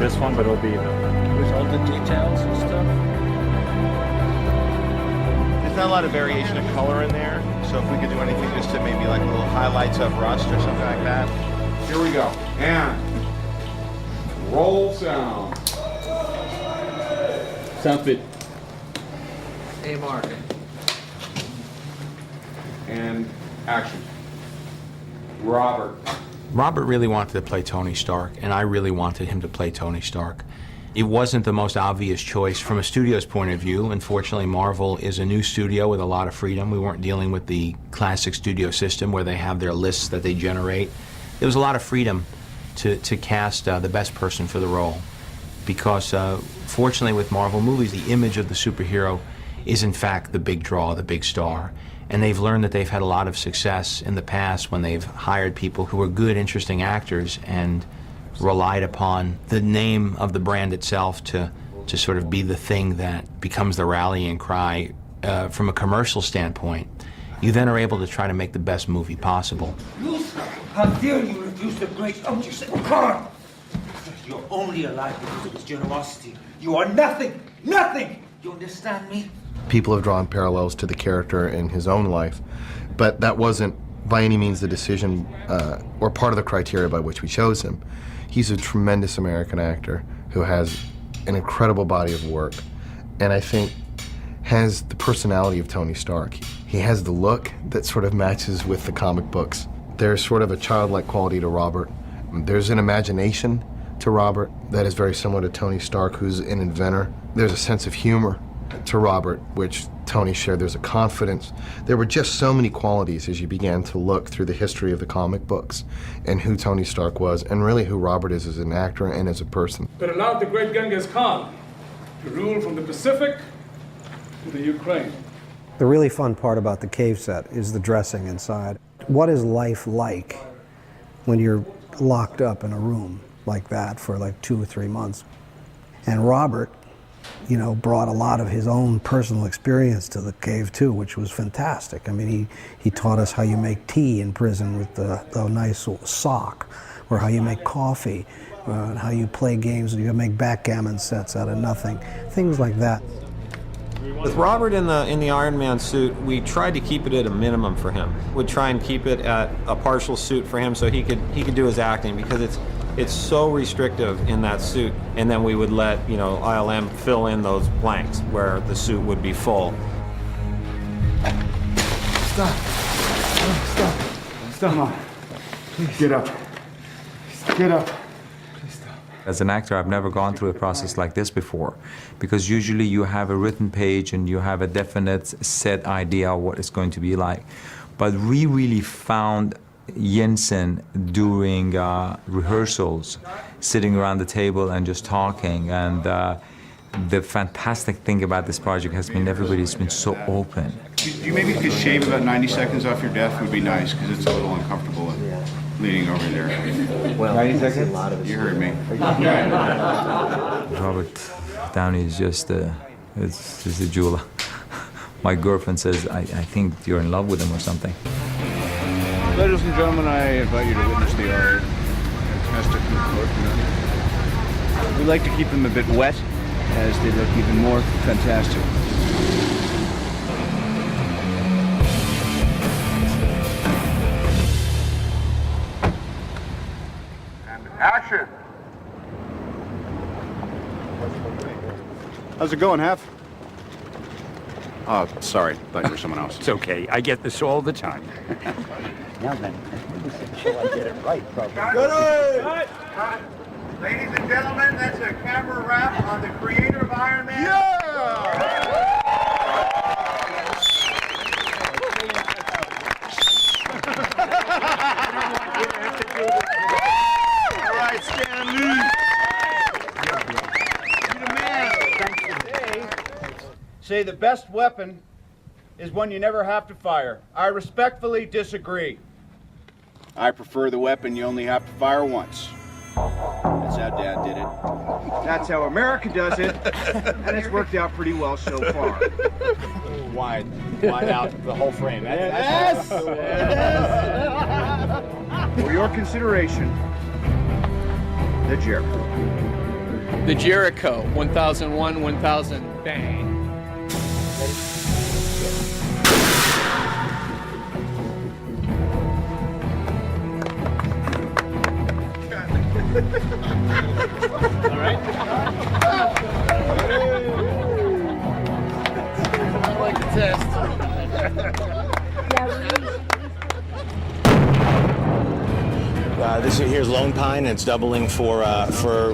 this one, but it'll be with all the details and stuff. There's not a lot of variation of color in there, so if we could do anything just to maybe like little highlights of rust or something like that. Here we go. And roll sound. Sounds good. Hey, Mark. And action. Robert. Robert really wanted to play Tony Stark, and I really wanted him to play Tony Stark. It wasn't the most obvious choice from a studio's point of view. Unfortunately, Marvel is a new studio with a lot of freedom. We weren't dealing with the classic studio system where they have their lists that they generate. There was a lot of freedom to cast the best person for the role, because fortunately with Marvel movies, the image of the superhero is in fact the big draw, the big star. And they've learned that they've had a lot of success in the past when they've hired people who are good, interesting actors and relied upon the name of the brand itself to sort of be the thing that becomes the rallying cry from a commercial standpoint. You then are able to try to make the best movie possible. How dare you refuse the great objects of God? You're only alive because of his generosity. You are nothing, nothing! You understand me? People have drawn parallels to the character in his own life, but that wasn't by any means the decision or part of the criteria by which we chose him. He's a tremendous American actor who has an incredible body of work, and I think has the personality of Tony Stark. He has the look that sort of matches with the comic books. There's sort of a childlike quality to Robert. There's an imagination to Robert that is very similar to Tony Stark, who's an inventor. There's a sense of humor to Robert, which Tony shared. There's a confidence. There were just so many qualities as you began to look through the history of the comic books and who Tony Stark was, and really who Robert is as an actor and as a person. That allowed the great Genghis Khan to rule from the Pacific to the Ukraine. The really fun part about the cave set is the dressing inside. What is life like when you're locked up in a room like that for like 2 or 3 months? And Robert, you know, brought a lot of his own personal experience to the cave too, which was fantastic. I mean, he taught us how you make tea in prison with the nice sock, or how you make coffee, and how you play games, you make backgammon sets out of nothing, things like that. With Robert in the Iron Man suit, we tried to keep it at a minimum for him. We'd try and keep it at a partial suit for him so he could do his acting, because it's so restrictive in that suit. And then we would let, you know, ILM fill in those blanks where the suit would be full. Stop. Stop. Stop. Come on. Please. Get up. Get up. Please stop. As an actor, I've never gone through a process like this before, because usually you have a written page and you have a definite set idea of what it's going to be like. But we really found Jensen during rehearsals, sitting around the table and just talking. And the fantastic thing about this project has been everybody's been so open. You maybe could shave about 90 seconds off your death would be nice, because it's a little uncomfortable leaning over there. Well, 90 seconds? a lot of You heard me. Robert Downey is just is a jewel. My girlfriend says, I think you're in love with him or something. Ladies and gentlemen, I invite you to witness the art. Fantastic work. We like to keep them a bit wet, as they look even more fantastic. And action! How's it going, Hef? Oh, sorry. Thought you were someone else. It's okay. I get this all the time. Now then, so I get it right, probably. Cut. Ladies and gentlemen, that's a camera wrap on the creator of Iron Man. All right, Stan Lee. You're the man. Say the best weapon is one you never have to fire. I respectfully disagree. I prefer the weapon you only have to fire once. That's how Dad did it. That's how America does it, and it's worked out pretty well so far. Wide out the whole frame. Yes! For your consideration, the Jerry. The Jericho, 1001, 1000, bang. All right. I like the test. This here's Lone Pine, and it's doubling for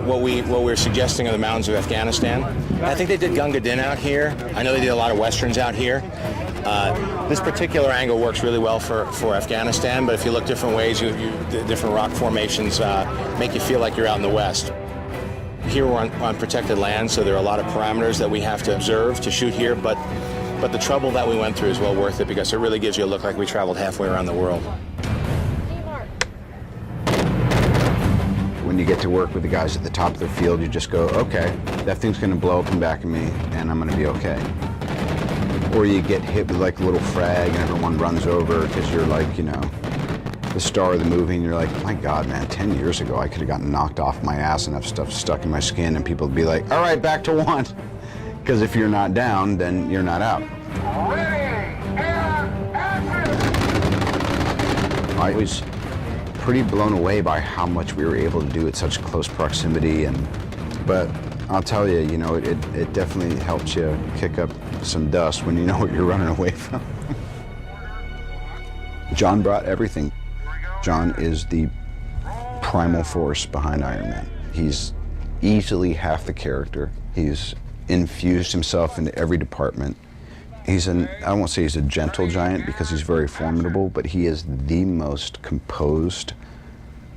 what we're suggesting are the mountains of Afghanistan. I think they did Gunga Din out here. I know they did a lot of westerns out here. This particular angle works really well for Afghanistan, but if you look different ways, the different rock formations make you feel like you're out in the west. Here we're on protected land, so there are a lot of parameters that we have to observe to shoot here, but the trouble that we went through is well worth it because it really gives you a look like we traveled halfway around the world. When you get to work with the guys at the top of the field, you just go, okay, that thing's going to blow up in back of me, and I'm going to be okay. Or you get hit with like a little frag, and everyone runs over because you're like, you know, the star of the movie, and you're like, my God, man, 10 years ago I could have gotten knocked off my ass and have stuff stuck in my skin, and people would be like, all right, back to one. Because if you're not down, then you're not out. I was pretty blown away by how much we were able to do at such close proximity, but I'll tell you, you know, it definitely helps you kick up some dust when you know what you're running away from. John brought everything. John is the primal force behind Iron Man. He's easily half the character. He's infused himself into every department. I won't say he's a gentle giant because he's very formidable, but he is the most composed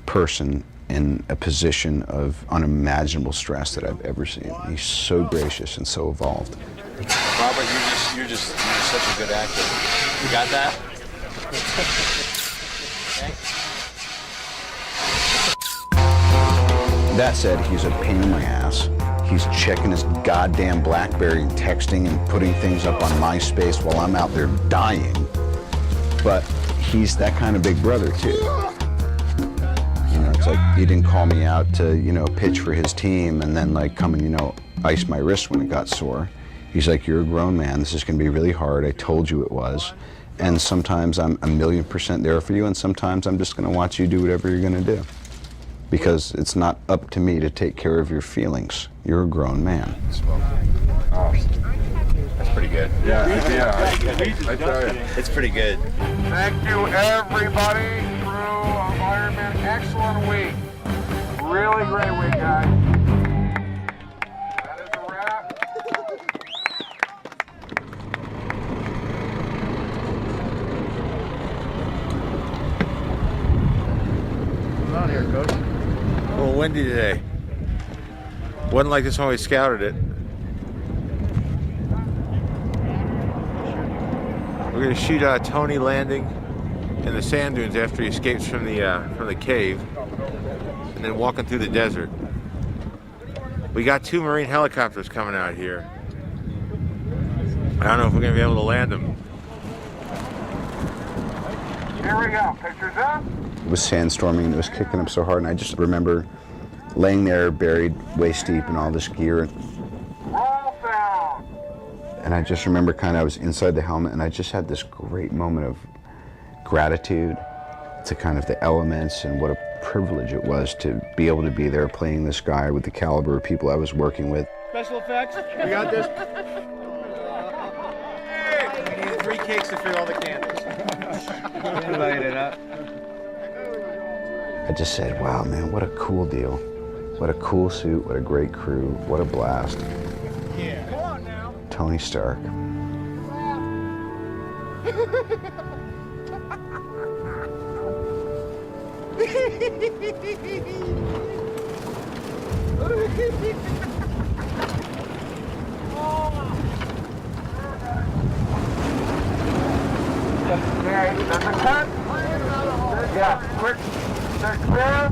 person in a position of unimaginable stress that I've ever seen. He's so gracious and so evolved. Robert, you're just such a good actor. You got that? That said, he's a pain in my ass. He's checking his goddamn BlackBerry and texting and putting things up on MySpace while I'm out there dying. But he's that kind of big brother, too. You know, it's like he didn't call me out to, you know, pitch for his team and then, like, come and, you know, ice my wrist when it got sore. He's like, you're a grown man. This is going to be really hard. I told you it was. And sometimes I'm 1,000,000% there for you, and sometimes I'm just going to watch you do whatever you're going to do. Because it's not up to me to take care of your feelings. You're a grown man. Oh, that's pretty good. Yeah, I tell you. It's pretty good. Thank you, everybody. Crew of Iron Man, excellent week. Really great week, guys. That is a wrap. What's on here, Coach? A little windy today. Wasn't like this when we scouted it. We're going to shoot Tony landing in the sand dunes after he escapes from the cave, and then walking through the desert. We got 2 Marine helicopters coming out here. I don't know if we're going to be able to land them. Here we go. Pictures up. It was sandstorming and it was kicking up so hard, and I just remember laying there buried waist deep in all this gear. Roll sound. And I just remember I was inside the helmet, and I just had this great moment of gratitude to kind of the elements and what a privilege it was to be able to be there playing this guy with the caliber of people I was working with. Special effects. We got this. We need 3 cakes to fill all the candles. Light it up. I just said, wow, man, what a cool deal. What a cool suit, what a great crew, what a blast. Yeah. Come on now. Tony Stark. Okay, there's a cut. Yeah, quick. They're clear.